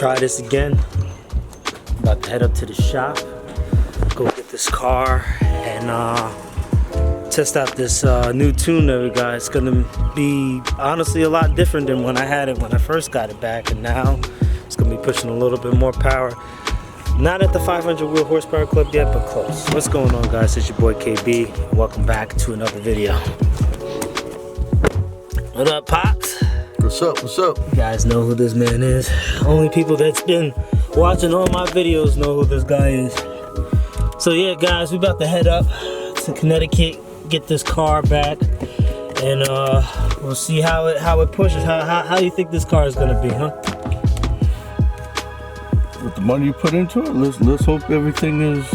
try this again. About to head up to the shop, go get this car, and test out this new tune that we got. It's gonna be honestly a lot different than when I had it when I first got it back, and now it's gonna be pushing a little bit more power. Not at the 500 wheel horsepower club yet, but close. What's going on, guys? It's your boy KB. Welcome back to another video. What up, Pops? What's up? What's up? You guys know who this man is. Only people that's been watching all my videos know who this guy is. So yeah, guys, we about to head up to Connecticut, get this car back, and we'll see how it pushes. How do you think this car is gonna be, huh? With the money you put into it, let's hope everything is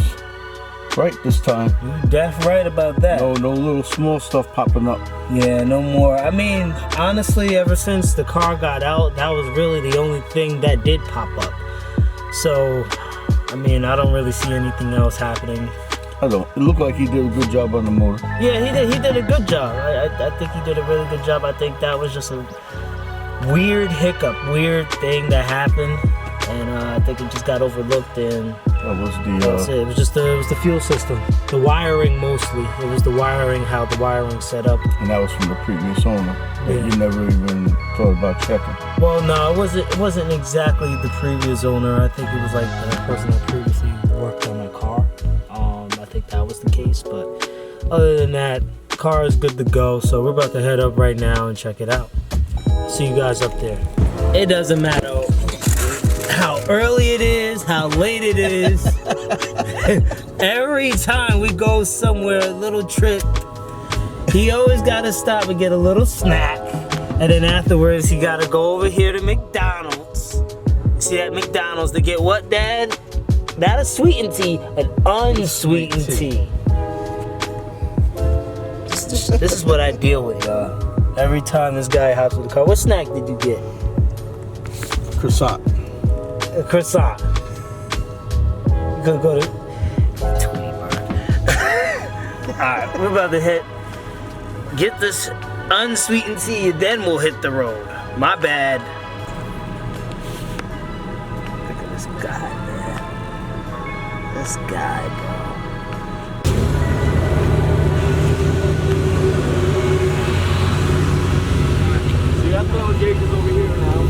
right this time. You're deaf right about that. No little small stuff popping up. Yeah, no more. I mean, honestly, ever since the car got out, that was really the only thing that did pop up. So, I mean, I don't really see anything else happening. I don't. It looked like he did a good job on the motor. Yeah, he did a good job. I think he did a really good job. I think that was just a weird hiccup, weird thing that happened. And I think it just got overlooked, and that was the it was just it was the fuel system, the wiring mostly. It was the wiring, how the wiring set up. And that was from the previous owner. Yeah. You never even thought about checking. Well, no, it wasn't exactly the previous owner. I think it was like the person that previously worked on my car. I think that was the case, but other than that, the car is good to go. So we're about to head up right now and check it out. See you guys up there. It doesn't matter how early it is, how late it is. Every time we go somewhere, a little trip, he always gotta stop and get a little snack. And then afterwards, he gotta go over here to McDonald's. See that McDonald's to get what, Dad? Not a sweetened tea, an unsweetened tea. This is what I deal with, y'all. Every time this guy hops in the car. What snack did you get? Croissant. A croissant. Gonna go to Tweety Bird. Alright, we're about to get this unsweetened tea, and then we'll hit the road. My bad. Look at this guy, man. This guy, bro. So you got the little gauges over here now.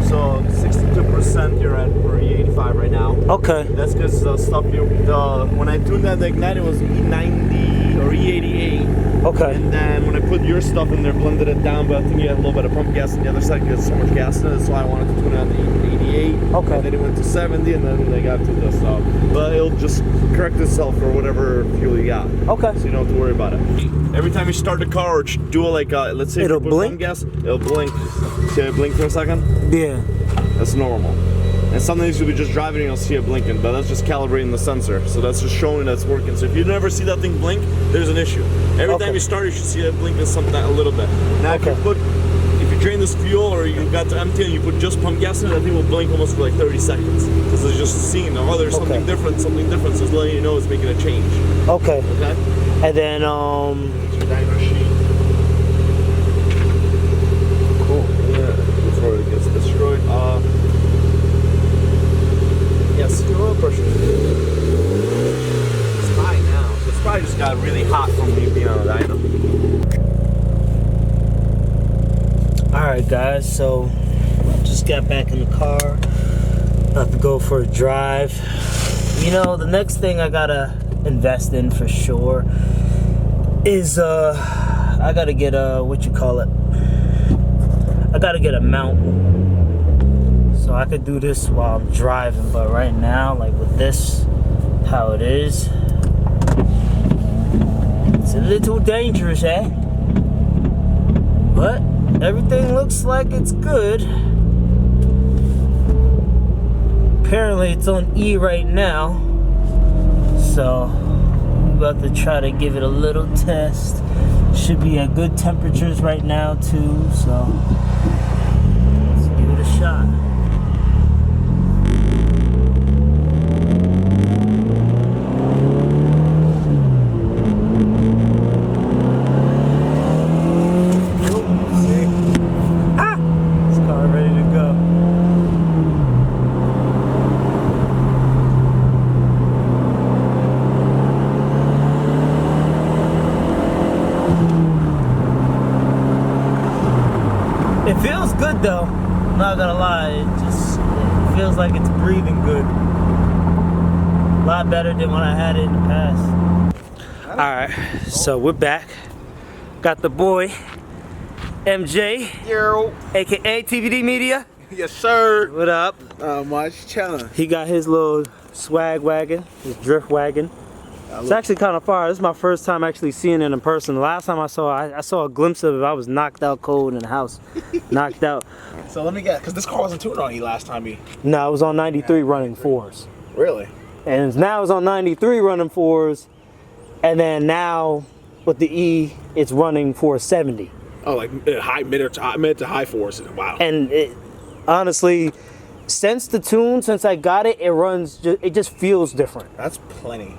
So 62% you're at for E85 right now. Okay. That's because stuff when I tuned that, the igniter was E90 or E88. Okay. And then when I put your stuff in there, blended it down, but I think you had a little bit of pump gas on the other side because so much gas in it, so I wanted to tune it on to 88. Okay. And then it went to 70, and then they got to the stuff. But it'll just correct itself for whatever fuel you got. Okay. So you don't have to worry about it. Every time you start the car or do it like, let's say it'll you put blink? pump gas, it'll blink. See it blink for a second? Yeah. That's normal. And sometimes you'll be just driving and you'll see it blinking, but that's just calibrating the sensor. So that's just showing that it's working. So if you never see that thing blink, there's an issue. Every time you start, you should see it blinking something a little bit. Now if you drain this fuel or you got to empty and you put just pump gas in it, that thing will blink almost for like 30 seconds. Because it's just seeing, oh, there's something different, so it's letting you know it's making a change. Okay. Okay? And then, Your dyno sheet. Cool. Yeah, before it gets destroyed. Yes, your oil pressure. It's high now, so it's probably just got really hot from me being on the dyno. Alright guys, so just got back in the car. About to go for a drive. You know, the next thing I gotta invest in for sure is I gotta get a I gotta get a mount. So I could do this while I'm driving, but right now, like with this, how it is, it's a little dangerous, eh? But everything looks like it's good. Apparently it's on E right now. So I'm about to try to give it a little test. Should be at good temperatures right now too, so let's give it a shot. good though. I'm not gonna lie. It feels like it's breathing good. A lot better than when I had it in the past. All right, so we're back. Got the boy, MJ, Yo. aka TVD Media. Yes, sir. What up? Much challenge. He got his little swag wagon, his drift wagon. It's actually kind of far. This is my first time actually seeing it in person. The last time I saw a glimpse of it. I was knocked out cold in the house. Knocked out. So let me guess, because this car wasn't tuned on you last time you... No, it was on 93 running 4s. Really? And now it's on 93 running 4s. And then now with the E, it's running 470. Oh, like mid to high fours. Wow. And it, honestly, since I got it, it just feels different. That's plenty.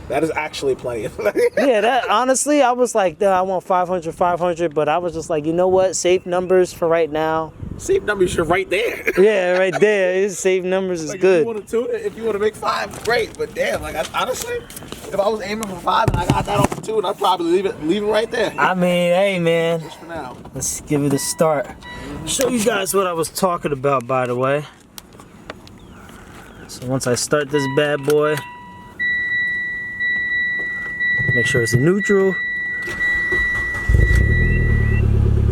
That is actually plenty. Yeah, that honestly, I was like, I want 500, but I was just like, you know what? Safe numbers for right now. Safe numbers, you're right there. Yeah, right there. Safe numbers is like good. If you want to make 5, great. But damn, like honestly, if I was aiming for 5 and I got that on 2, I'd probably leave it right there. I mean, hey man. Just for now. Let's give it a start. Show you guys what I was talking about, by the way. So once I start this bad boy, make sure it's in neutral.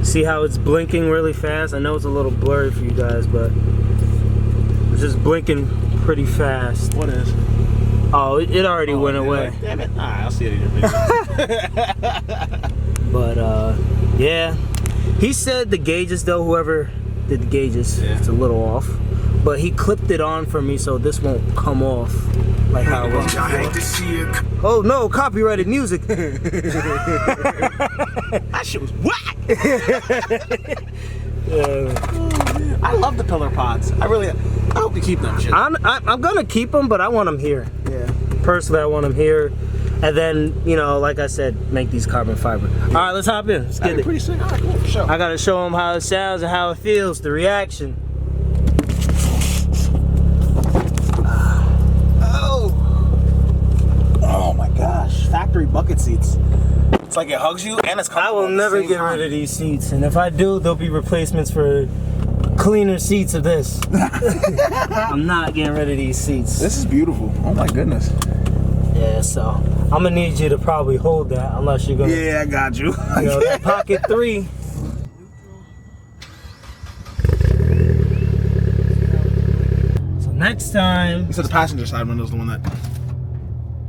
See how it's blinking really fast? I know it's a little blurry for you guys, but it's just blinking pretty fast. What is? Oh, it already went away. Damn it. Alright, I'll see it in your video. But yeah. He said the gauges though, whoever did the gauges, it's a little off. But he clipped it on for me so this won't come off like how it was before. Oh no, copyrighted music. That shit was whack. I love the pillar pods. I hope you keep them shit. I'm gonna keep them, but I want them here. Yeah. Personally, I want them here. And then, you know, like I said, make these carbon fiber. All right, let's hop in. Let's get it. Pretty sick. All right, cool, for sure. I gotta show them how it sounds and how it feels, the reaction. Oh my gosh, factory bucket seats. It's like it hugs you and it's comfortable. I will never get rid of these seats, and if I do, there'll be replacements for cleaner seats of this. I'm not getting rid of these seats. This is beautiful. Oh my goodness. Yeah, so I'm gonna need you to probably hold that unless you're gonna. Yeah, I got you. You know, that pocket 3. So next time. You said the passenger side window's the one that.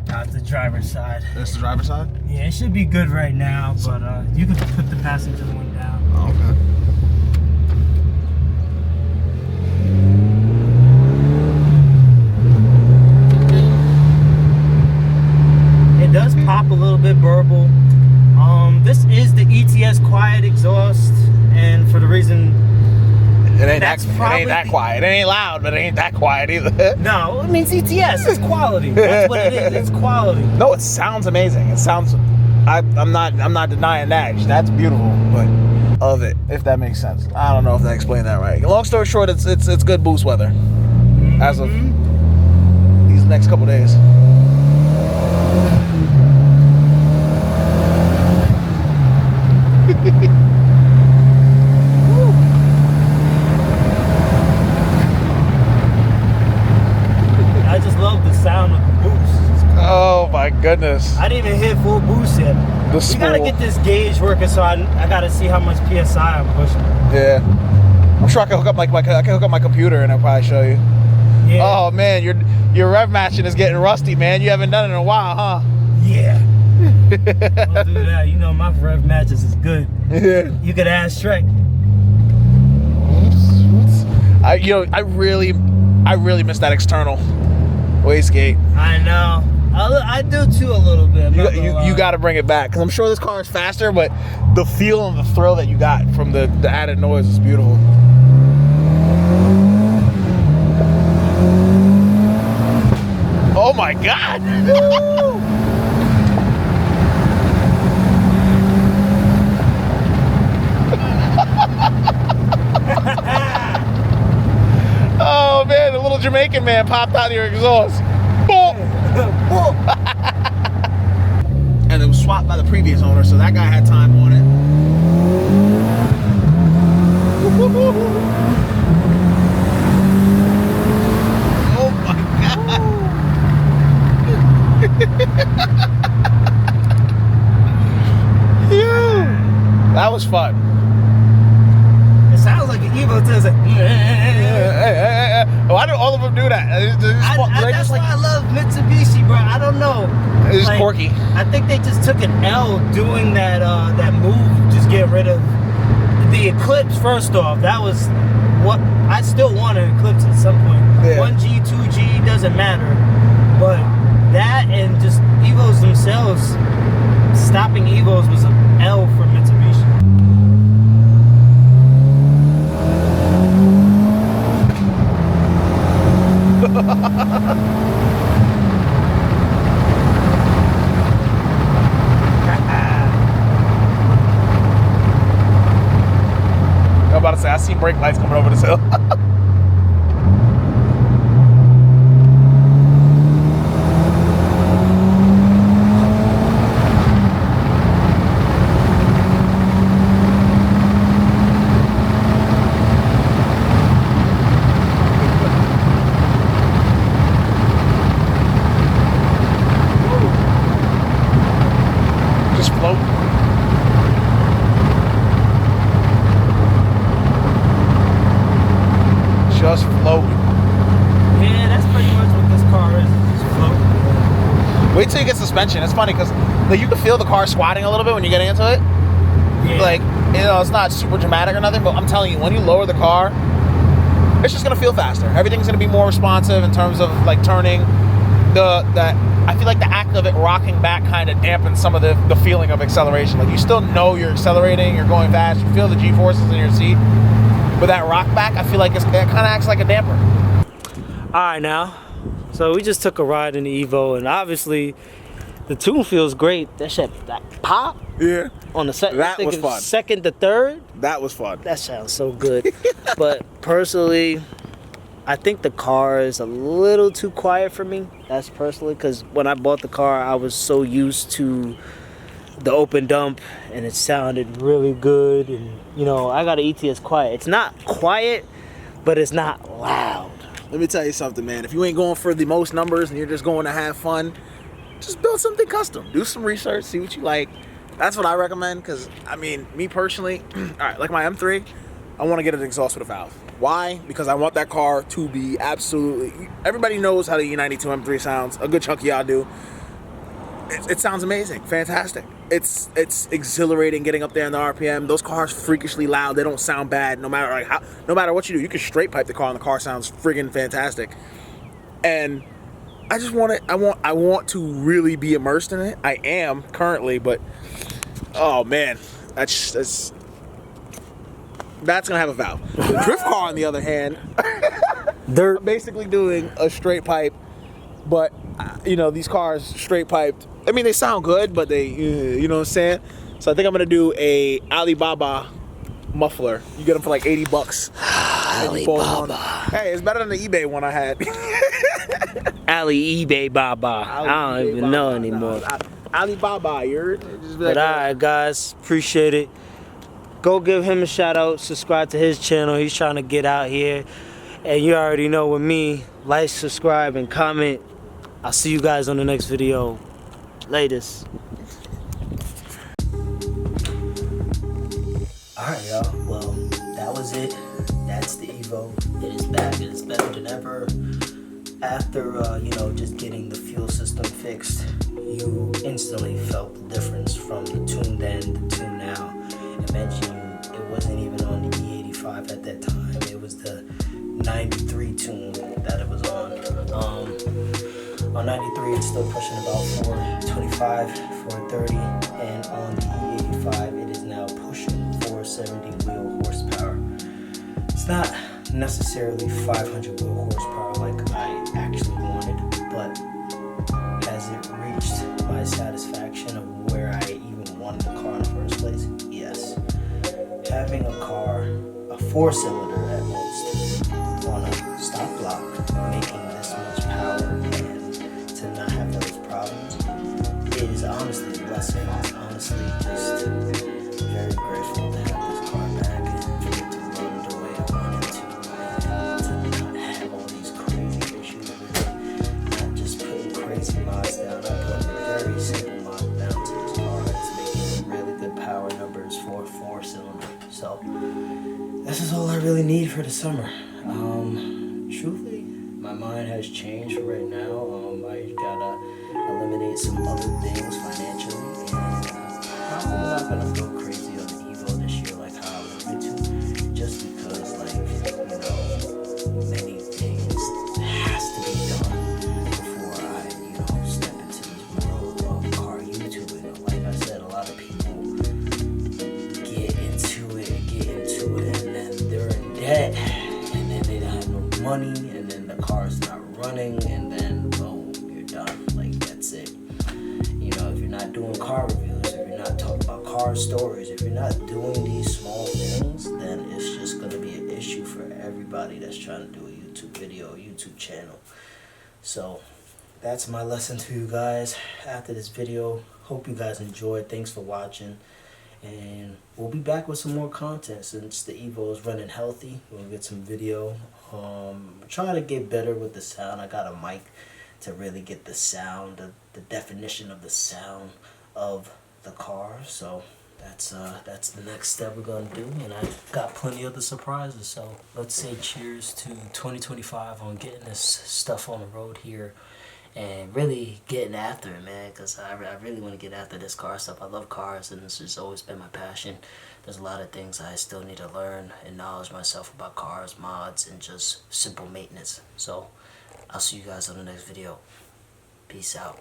Not the driver's side. That's the driver's side? Yeah, it should be good right now, but you can put the passenger one down. Oh, okay. It does pop a little bit burble. This is the ETS quiet exhaust, and for the reason It ain't that quiet. It ain't loud, but it ain't that quiet either. no, it means ETS. It's quality. That's what it is. It's quality. No, it sounds amazing. It sounds. I'm not denying that. That's beautiful, but of it, if that makes sense. I don't know if I explained that right. Long story short, it's good boost weather as of these next couple days. I just love the sound of the boost. Oh my goodness. I didn't even hit full boost yet. We gotta get this gauge working, so I gotta see how much PSI I'm pushing. Yeah. I'm sure I can hook up I can hook up my computer and I'll probably show you. Yeah. Oh man, your rev matching is getting rusty, man. You haven't done it in a while, huh? Yeah. I'll do that. You know my rev matches is good. Yeah. You could ask Shrek. I really miss that external wastegate. I know. I do too a little bit. You got to bring it back because I'm sure this car is faster, but the feel and the thrill that you got from the added noise is beautiful. Oh my God! Oh man, the little Jamaican man popped out of your exhaust. And it was swapped by the previous owner, so that guy had time on it. was fun. It sounds like an Evo too. It's like, why do all of them do that? that's why I love Mitsubishi, bro. I don't know. It's just quirky. I think they just took an L doing that that move, just getting rid of the Eclipse. First off, that was what I still want an Eclipse at some point. Yeah. 1G, 2G doesn't matter, but that and just Evos themselves, stopping Evos was an L for Mitsubishi. I'm about to say, I see brake lights coming over this hill. Just float. Just floating. Yeah, that's pretty much what this car is. Just floating. Wait till you get suspension. It's funny because like, you can feel the car squatting a little bit when you're getting into it. Yeah. Like, you know, it's not super dramatic or nothing, but I'm telling you, when you lower the car, it's just gonna feel faster. Everything's gonna be more responsive in terms of like turning. I feel like the act of it rocking back kind of dampens some of the feeling of acceleration. Like you still know you're accelerating, you're going fast, you feel the G-forces in your seat. But that rock back, I feel like it kind of acts like a damper. All right, now, so we just took a ride in the Evo, and obviously the tune feels great. That shit, that pop Yeah. on the second, That was fun. Second to third, That was fun. that sounds so good. But personally, I think the car is a little too quiet for me. That's personally, because when I bought the car, I was so used to the open dump, and it sounded really good. And you know, I got an ETS quiet. It's not quiet, but it's not loud. Let me tell you something, man. If you ain't going for the most numbers and you're just going to have fun, just build something custom. Do some research, see what you like. That's what I recommend, because, I mean, me personally, all right, like my M3, I want to get an exhaust with a valve. Why? Because I want that car to be absolutely... Everybody knows how the E92 M3 sounds. A good chunk of y'all do. It sounds amazing. Fantastic. It's exhilarating getting up there in the RPM. Those cars freakishly loud. They don't sound bad no matter no matter what you do. You can straight pipe the car and the car sounds friggin' fantastic. And I just want it. I want to really be immersed in it. I am currently, but oh man, that's gonna have a valve. The drift car, on the other hand, they're basically doing a straight pipe, but you know, these cars straight piped. I mean, they sound good, but they, you know what I'm saying? So I think I'm gonna do a Alibaba muffler. You get them for like $80. Alibaba. Hey, it's better than the eBay one I had. eBay Baba. I don't even know anymore. Alibaba, you're. But alright, guys, appreciate it. Go give him a shout out. Subscribe to his channel. He's trying to get out here. And you already know with me, like, subscribe, and comment. I'll see you guys on the next video. Latest. Alright, y'all. Well, that was it. That's the Evo. It is back. It is better than ever. After, you know, just getting the fuel system fixed, you instantly felt the difference from the tune then to the tune now. I mentioned it wasn't even on the E85 at that time. It was the 93 tune that it was on. On 93, it's still pushing about 425, 430, and on the E85, it is now pushing 470 wheel horsepower. It's not necessarily 500 wheel horsepower like I actually wanted, but has it reached my satisfaction of where I even wanted the car in the first place? Yes. Having a car, a 4-cylinder at most, on a stock block, making this much power and to not have those problems is honestly a blessing. It's honestly just very grateful to have this car back and for it to run the way I want it to, and to not have all these crazy issues with it. Not just putting crazy mods down, I put very simple mods down to this car. It's making really good power numbers for 4-cylinder. I really need for the summer. Truthfully, my mind has changed for right now. I gotta eliminate some other things financially, and probably not gonna go crazy on the Evo this year like how I wanted to, just because, like, you know, many things has to be done before I, you know, step into this world of car YouTubing. Like I said, a lot of people get into it, and then they're in debt, and then they don't have no money, and then the car's not running, and then boom, you're done. Like, that's it. You know, if you're not doing car reviews, if you're not talking about car stories, if you're not doing these small things, then it's just gonna be an issue for everybody that's trying to do a YouTube video, YouTube channel. So that's my lesson to you guys after this video. Hope you guys enjoyed. Thanks for watching. And we'll be back with some more content since the Evo is running healthy. We'll get some video. Trying to get better with the sound. I got a mic to really get the sound, the definition of the sound of the car. So that's the next step we're gonna do, and I got plenty of other surprises. So let's say cheers to 2025 on getting this stuff on the road here. And really getting after it, man, because I really want to get after this car stuff. I love cars, and this has always been my passion. There's a lot of things I still need to learn and knowledge myself about cars, mods, and just simple maintenance. So I'll see you guys on the next video. Peace out.